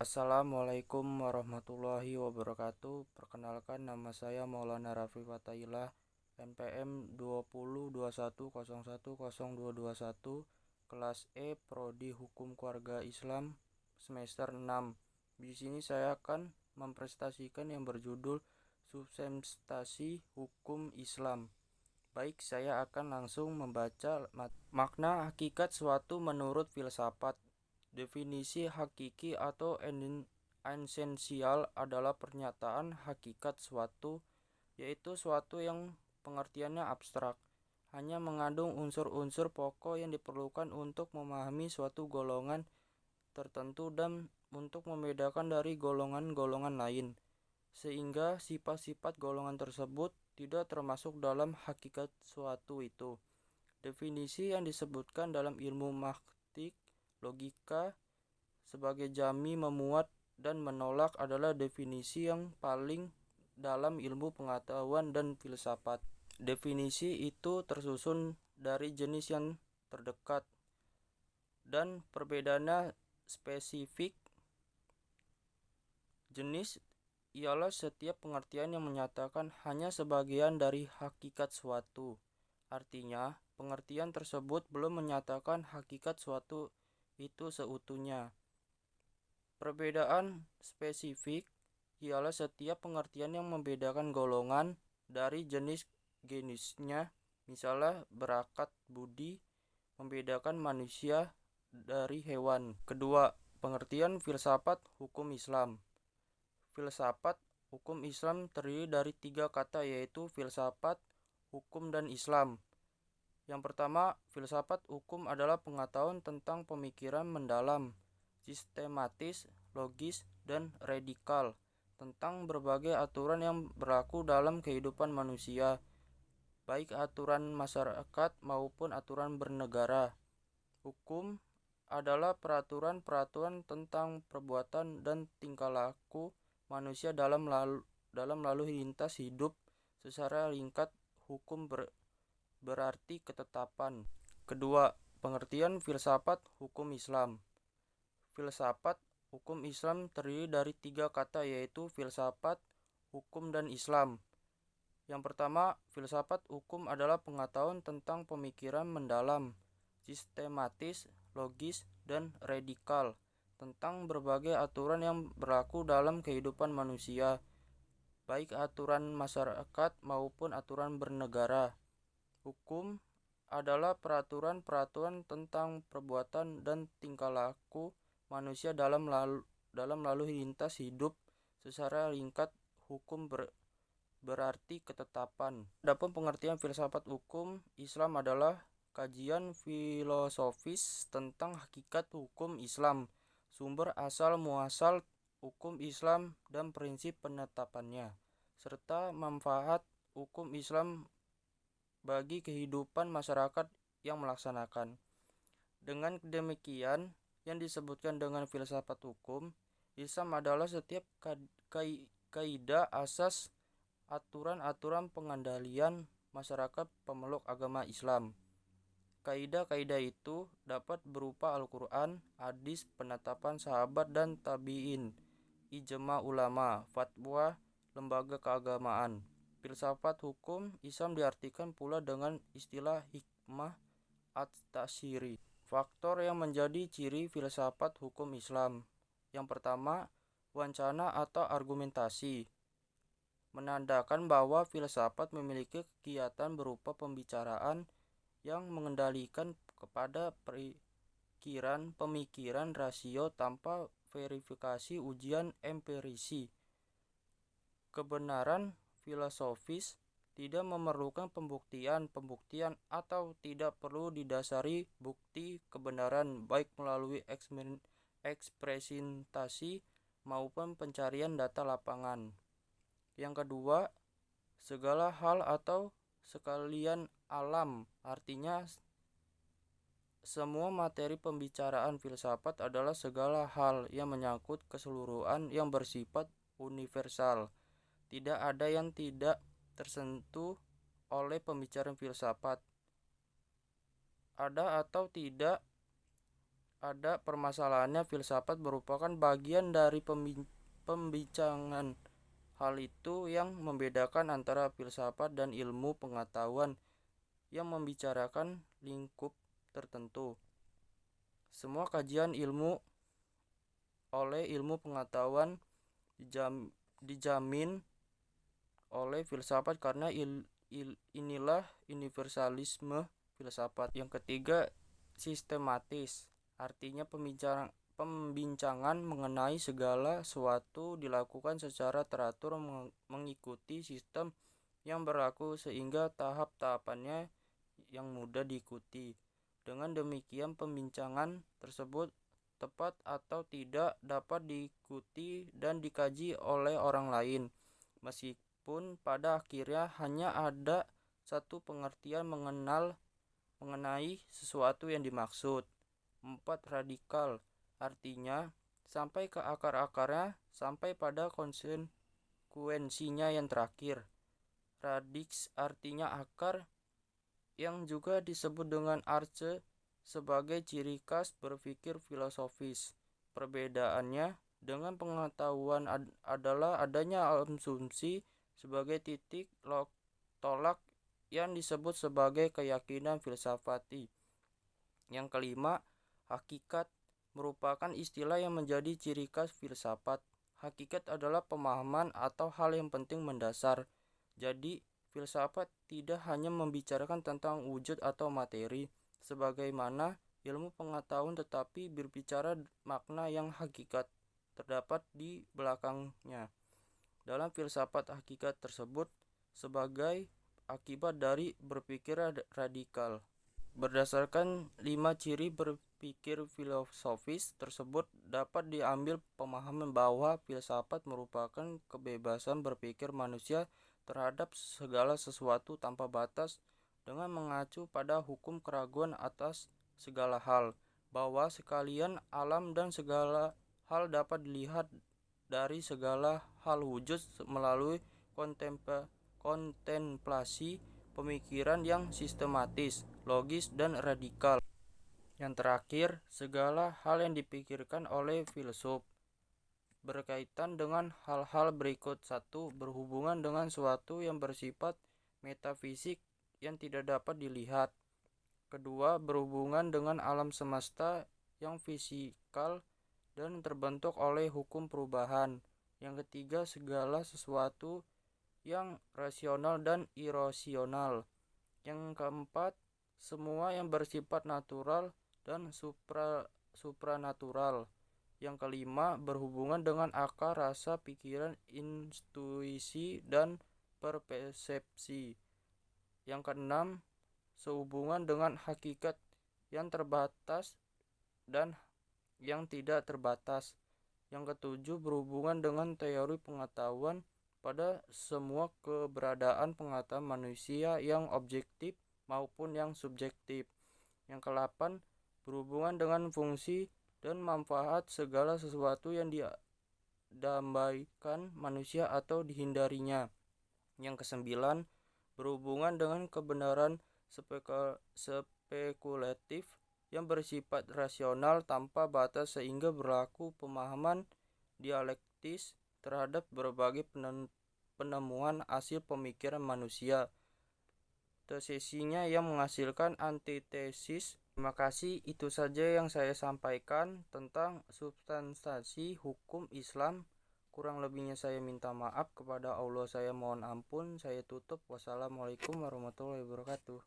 Assalamualaikum warahmatullahi wabarakatuh. Perkenalkan, nama saya Maulana Raffi Fatailah, NPM 2021010221, kelas E, Prodi Hukum Keluarga Islam, semester 6. Di sini saya akan mempresentasikan yang berjudul Substansi Hukum Islam. Baik, saya akan langsung membaca makna hakikat suatu menurut filsafat. Definisi hakiki atau esensial adalah pernyataan hakikat suatu, yaitu suatu yang pengertiannya abstrak, hanya mengandung unsur-unsur pokok yang diperlukan untuk memahami suatu golongan tertentu dan untuk membedakan dari golongan-golongan lain, sehingga sifat-sifat golongan tersebut tidak termasuk dalam hakikat suatu itu. Definisi yang disebutkan dalam ilmu mantik logika sebagai jami memuat dan menolak adalah definisi yang paling dalam ilmu pengetahuan dan filsafat. Definisi itu tersusun dari jenis yang terdekat dan perbedaannya spesifik. Jenis ialah setiap pengertian yang menyatakan hanya sebagian dari hakikat suatu. Artinya, pengertian tersebut belum menyatakan hakikat suatu itu seutuhnya. Perbedaan spesifik ialah setiap pengertian yang membedakan golongan dari jenisnya, misalnya berakat budi membedakan manusia dari hewan. Kedua, pengertian filsafat hukum Islam. Filsafat hukum Islam terdiri dari 3 kata, yaitu filsafat, hukum, dan Islam. Yang pertama, filsafat hukum adalah pengetahuan tentang pemikiran mendalam, sistematis, logis, dan radikal tentang berbagai aturan yang berlaku dalam kehidupan manusia, baik aturan masyarakat maupun aturan bernegara. Hukum adalah peraturan-peraturan tentang perbuatan dan tingkah laku manusia dalam lalu lintas hidup. Secara ringkat, hukum berarti ketetapan. Kedua, pengertian filsafat hukum Islam. Filsafat hukum Islam terdiri dari 3 kata, yaitu filsafat, hukum, dan Islam. Yang pertama, filsafat hukum adalah pengetahuan tentang pemikiran mendalam, sistematis, logis, dan radikal tentang berbagai aturan yang berlaku dalam kehidupan manusia, baik aturan masyarakat maupun aturan bernegara. Hukum adalah peraturan-peraturan tentang perbuatan dan tingkah laku manusia dalam lalu lintas hidup. Secara ringkat, hukum berarti ketetapan. Adapun pengertian filsafat hukum Islam adalah kajian filosofis tentang hakikat hukum Islam, sumber asal muasal hukum Islam dan prinsip penetapannya, serta manfaat hukum Islam bagi kehidupan masyarakat yang melaksanakan. Dengan demikian, yang disebutkan dengan filsafat hukum Islam adalah setiap kaidah asas aturan-aturan pengandalian masyarakat pemeluk agama Islam. Kaidah-kaidah itu dapat berupa Al-Quran, hadis, penetapan sahabat dan tabi'in, ijma ulama, fatwa lembaga keagamaan. Filsafat hukum Islam diartikan pula dengan istilah hikmah at-tasyri. Faktor yang menjadi ciri filsafat hukum Islam. Yang pertama, wacana atau argumentasi, menandakan bahwa filsafat memiliki kegiatan berupa pembicaraan yang mengendalikan kepada pemikiran rasio tanpa verifikasi ujian empirisi. Kebenaran filosofis tidak memerlukan pembuktian atau tidak perlu didasari bukti kebenaran, baik melalui ekspresentasi maupun pencarian data lapangan. Yang kedua, segala hal atau sekalian alam, artinya semua materi pembicaraan filsafat adalah segala hal yang menyangkut keseluruhan yang bersifat universal. Tidak ada yang tidak tersentuh oleh pembicaraan filsafat. Ada atau tidak ada permasalahannya, filsafat merupakan bagian dari pembincangan. Hal itu yang membedakan antara filsafat dan ilmu pengetahuan yang membicarakan lingkup tertentu. Semua kajian ilmu oleh ilmu pengetahuan dijamin oleh filsafat karena inilah universalisme filsafat. Yang ketiga, sistematis. Artinya pembincangan mengenai segala sesuatu dilakukan secara teratur mengikuti sistem yang berlaku sehingga tahap-tahapannya yang mudah diikuti. Dengan demikian pembincangan tersebut tepat atau tidak dapat diikuti dan dikaji oleh orang lain, meskipun pada akhirnya hanya ada satu pengertian mengenai sesuatu yang dimaksud. 4. Radikal. Artinya sampai ke akar-akarnya, sampai pada konsekuensinya yang terakhir. Radix artinya akar, yang juga disebut dengan arche sebagai ciri khas berpikir filosofis. Perbedaannya dengan pengetahuan adalah adanya asumsi sebagai titik tolak yang disebut sebagai keyakinan filsafati. Yang kelima, hakikat merupakan istilah yang menjadi ciri khas filsafat. Hakikat adalah pemahaman atau hal yang penting mendasar. Jadi, filsafat tidak hanya membicarakan tentang wujud atau materi, sebagaimana ilmu pengetahuan, tetapi berbicara makna yang hakikat terdapat di belakangnya. Dalam filsafat, hakikat tersebut sebagai akibat dari berpikir radikal. Berdasarkan 5 ciri berpikir filosofis tersebut dapat diambil pemahaman bahwa filsafat merupakan kebebasan berpikir manusia terhadap segala sesuatu tanpa batas dengan mengacu pada hukum keraguan atas segala hal, bahwa sekalian alam dan segala hal dapat dilihat dari segala hal wujud melalui kontemplasi pemikiran yang sistematis, logis, dan radikal. Yang terakhir, segala hal yang dipikirkan oleh filsuf berkaitan dengan hal-hal berikut. 1. Berhubungan dengan suatu yang bersifat metafisik yang tidak dapat dilihat. Kedua, berhubungan dengan alam semesta yang fisikal dan terbentuk oleh hukum perubahan. Yang ketiga, segala sesuatu yang rasional dan irasional. Yang keempat, semua yang bersifat natural dan supranatural. Yang kelima, berhubungan dengan akal, rasa, pikiran, intuisi, dan persepsi. Yang keenam, sehubungan dengan hakikat yang terbatas dan yang tidak terbatas. Yang ketujuh, berhubungan dengan teori pengetahuan pada semua keberadaan pengetahuan manusia yang objektif maupun yang subjektif. Yang ke-8, berhubungan dengan fungsi dan manfaat segala sesuatu yang didambakan manusia atau dihindarinya. Yang ke-9, berhubungan dengan kebenaran spekulatif yang bersifat rasional tanpa batas sehingga berlaku pemahaman dialektis terhadap berbagai penemuan hasil pemikiran manusia. Tesisinya yang menghasilkan antitesis. Terima kasih, itu saja yang saya sampaikan tentang substansi hukum Islam. Kurang lebihnya saya minta maaf kepada Allah, saya mohon ampun. Saya tutup. Wassalamualaikum warahmatullahi wabarakatuh.